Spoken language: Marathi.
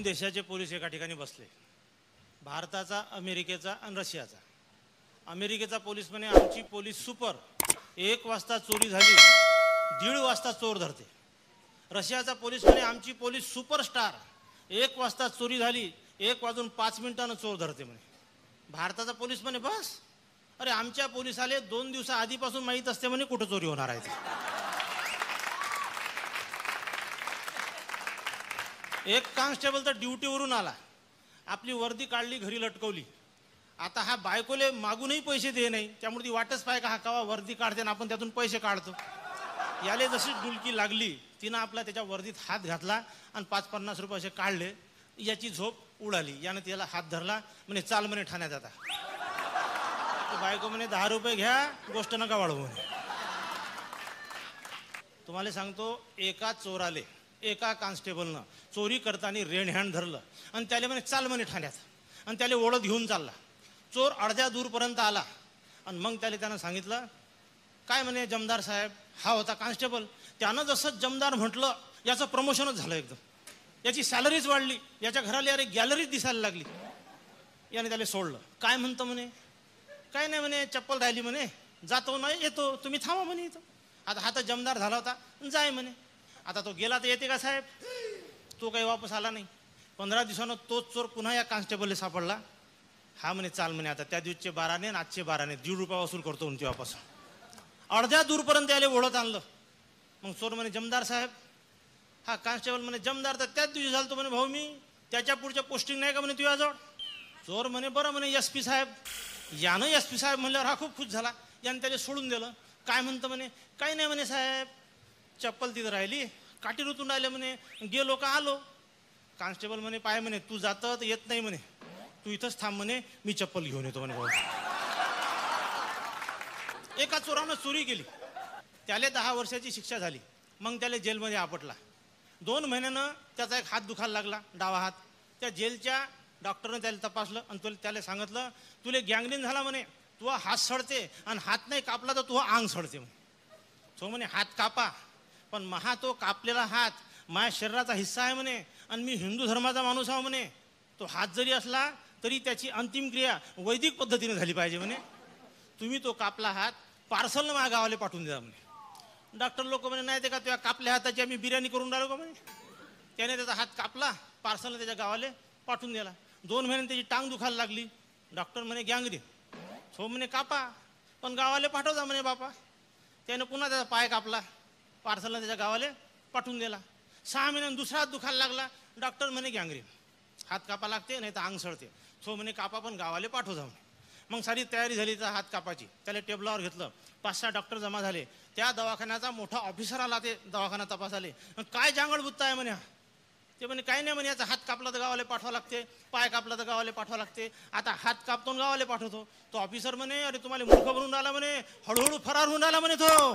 देशाचे पोलीस एका ठिकाणी बसले, भारताचा, अमेरिकेचा आणि रशियाचा. अमेरिकेचा पोलीस म्हणे आमची पोलीस सुपर, 1 वाजता चोरी झाली 1:30 वाजता चोर धरते. रशियाचा पोलीस म्हणे आमची पोलीस सुपरस्टार, 1 वाजता चोरी झाली 1:05 चोर धरते म्हणे. भारताचा पोलीस म्हणे बस, अरे आमच्या पोलिसाले 2 दिवसा आधीपासून माहीत असते म्हणे कुठं चोरी होणार आहे. एक कॉन्स्टेबल तर ड्युटीवरून आला, आपली वर्दी काढली, घरी लटकवली. आता हा बायकोले मागूनही पैसे दे नाही, त्यामुळे ती वाटच पाय का हा कवा वर्दी काढते ना आपण त्यातून पैसे काढतो. याले जशी डुलकी लागली, तिनं आपला त्याच्या वर्दीत हात घातला आणि 5-50 रुपये असे काढले. याची झोप उडाली. यानं त्याला हात धरला, म्हणे चाल म्हणे ठाण्यात. आता बायको म्हणे 10 रुपये घ्या, गोष्ट नका वाढवू म्हणे. तुम्हाला सांगतो, एका चोराले एका कॉन्स्टेबलनं चोरी करताना रेड हँड धरलं आणि त्याला म्हणे चाल म्हणे ठाण्यात, आणि त्याला ओढत घेऊन चालला. चोर अर्ध्या दूरपर्यंत आला आणि मग त्यानं सांगितलं काय म्हणे जमदार साहेब, हा होता कॉन्स्टेबल. त्यानं जसं जमदार म्हटलं याचं प्रमोशनच झालं एकदम, याची सॅलरीच वाढली, याच्या घराला अरे गॅलरीच दिसायला लागली. याने त्याला सोडलं. काय म्हणतं म्हणे, काय नाही म्हणे चप्पल राहिली म्हणे, जातो नाही येतो, तुम्ही थांबा म्हणे इथं. आता हा तर जमदार झाला होता, जाय म्हणे. आता तो गेला तर येते का साहेब, तो काही वापस आला नाही. 15 दिवसानं तोच चोर पुन्हा या कॉन्स्टेबलला सापडला. हा म्हणे चाल म्हणे आता त्या दिवसचे 12 आणि आजचे 12 1.5 रुपये वसूल करतो म्हणते वापस. अर्ध्या दूरपर्यंत याला ओढत आणलं. मग चोर म्हणे जमदार साहेब, हा कॉन्स्टेबल म्हणे जमदार तर त्याच दिवशी झालं. तो म्हणे भाऊ मी त्याच्या पुढच्या पोस्टिंग नाही का म्हणे तुझ्याजवळ. चोर म्हणे बरं म्हणे SP साहेब. यानं SP साहेब म्हणल्यावर हा खूप खुश झाला. यानं त्याला सोडून दिलं. काय म्हणतं म्हणे, काही नाही म्हणे साहेब, चप्पल तिथं राहिली, काठी रुतून राहिले म्हणे, गेलो का आलो. कॉन्स्टेबल म्हणे पाय म्हणे तू जातं तर येत नाही म्हणे, तू इथंच थांब म्हणे, मी चप्पल घेऊन येतो म्हणे. भाऊ एका चोरानं चोरी केली, त्याला 10 वर्षाची शिक्षा झाली. मग त्याला जेलमध्ये आपटला. 2 महिन्यानं त्याचा एक हात दुखायला लागला, डावा हात. त्या जेलच्या डॉक्टरनं त्याला तपासलं आणि त्याला सांगितलं तुला गँग्रीन झाला म्हणे, तू हात सडते आणि हात नाही कापला तर तू अंग सडते म्हणे. तो म्हणे हात कापा, पण महा तो कापलेला हात माझ्या शरीराचा हिस्सा आहे म्हणे आणि मी हिंदू धर्माचा माणूस आहे म्हणे. तो हात जरी असला तरी त्याची अंतिम क्रिया वैदिक पद्धतीने झाली पाहिजे म्हणे. तुम्ही तो कापला हात पार्सलनं माझ्या गावाला पाठवून द्या म्हणे. डॉक्टर लोक म्हणे नाही ते का तुझ्या कापल्या हाताची आम्ही बिर्याणी करून राहिलो का म्हणे. त्याने त्याचा हात कापला, पार्सलनं त्याच्या गावाला पाठवून दिला. 2 महिन्याने त्याची टांग दुखायला लागली. डॉक्टर म्हणे गँग्रीन. हो म्हणे कापा, पण गावाला पाठवता म्हणे बापा. त्यानं पुन्हा त्याचा पाय कापला, पार्सलनं त्याच्या गावाला पाठवून दिला. 6 महिन्यानं दुसरा हात दुखायला लागला. डॉक्टर म्हणे गँग्रीन, हात कापा लागते नाही तर अंग सडते. सो म्हणे कापा पण गावाला पाठव जा म्हणे. मग सारी तयारी झाली त्या हात कापाची. त्याला टेबलावर घेतलं. 5-6 डॉक्टर जमा झाले. त्या दवाखान्याचा मोठा ऑफिसर आला ते दवाखाना तपासाले. काय जांगड बुत्ता आहे म्हणे. ते म्हणे काही नाही म्हणे, याचा हात कापला तर गावाला पाठवा लागते, पाय कापला तर गावाला पाठवा लागते. आता हात कापतो गावाला पाठवतो. तो ऑफिसर म्हणे अरे तुम्हाला मूर्ख बनवून राहिला म्हणे, हळूहळू फरार होऊन राहिला म्हणे तो.